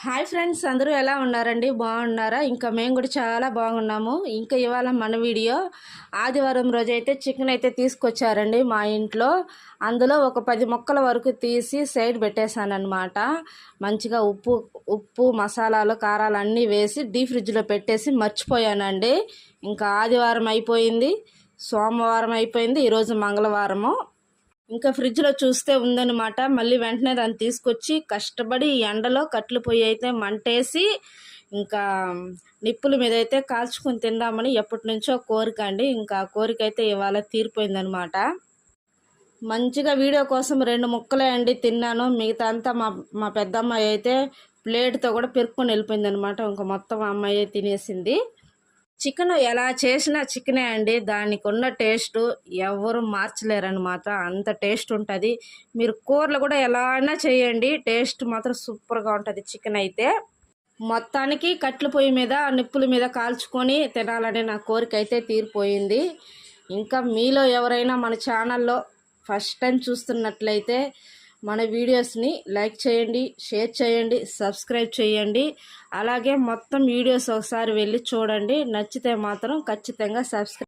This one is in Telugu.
హాయ్ ఫ్రెండ్స్, అందరూ ఎలా ఉన్నారండి? బాగున్నారా? ఇంకా మేము కూడా చాలా బాగున్నాము. ఇంకా ఇవాళ మన వీడియో ఆదివారం రోజైతే చికెన్ అయితే తీసుకొచ్చారండి మా ఇంట్లో. అందులో ఒక 10 ముక్కల వరకు తీసి సైడ్ పెట్టేశానమాట. మంచిగా ఉప్పు మసాలాలు కారాలు అన్నీ వేసి డీప్ ఫ్రిడ్జ్లో పెట్టేసి మర్చిపోయానండి. ఇంకా ఆదివారం అయిపోయింది, సోమవారం అయిపోయింది, ఈరోజు మంగళవారము. ఇంకా ఫ్రిడ్జ్లో చూస్తే ఉందన్నమాట. మళ్ళీ వెంటనే దాన్ని తీసుకొచ్చి కష్టపడి ఎండలో కట్లు పొయ్యి అయితే మంటేసి ఇంకా నిప్పుల మీద అయితే కాల్చుకొని తిందామని ఎప్పటి నుంచో కోరిక అండి. ఇంకా కోరిక అయితే ఇవాళ తీరిపోయిందనమాట. మంచిగా వీడియో కోసం 2 ముక్కలే అండి తిన్నాను. మిగతా అంతా మా పెద్దమ్మాయి అయితే ప్లేట్తో కూడా పెరుక్కొని వెళ్ళిపోయిందనమాట. ఇంకా మొత్తం అమ్మాయి తినేసింది. చికెన్ ఎలా చేసినా చికెనే అండి. దానికి ఉన్న టేస్ట్ ఎవరు మార్చలేరనమాట. అంత టేస్ట్ ఉంటుంది. మీరు కూరలు కూడా ఎలా అయినా చేయండి, టేస్ట్ మాత్రం సూపర్గా ఉంటుంది చికెన్ అయితే. మొత్తానికి కట్ల పొయ్యి మీద నిప్పుల మీద కాల్చుకొని తినాలనే నా కోరిక అయితే తీరిపోయింది. ఇంకా మీలో ఎవరైనా మన ఛానల్లో ఫస్ట్ టైం చూస్తున్నట్లయితే మన వీడియోస్ని లైక్ చేయండి, షేర్ చేయండి, సబ్స్క్రైబ్ చేయండి. అలాగే మొత్తం వీడియోస్ ఒకసారి వెళ్ళి చూడండి. నచ్చితే మాత్రం ఖచ్చితంగా సబ్స్క్రైబ్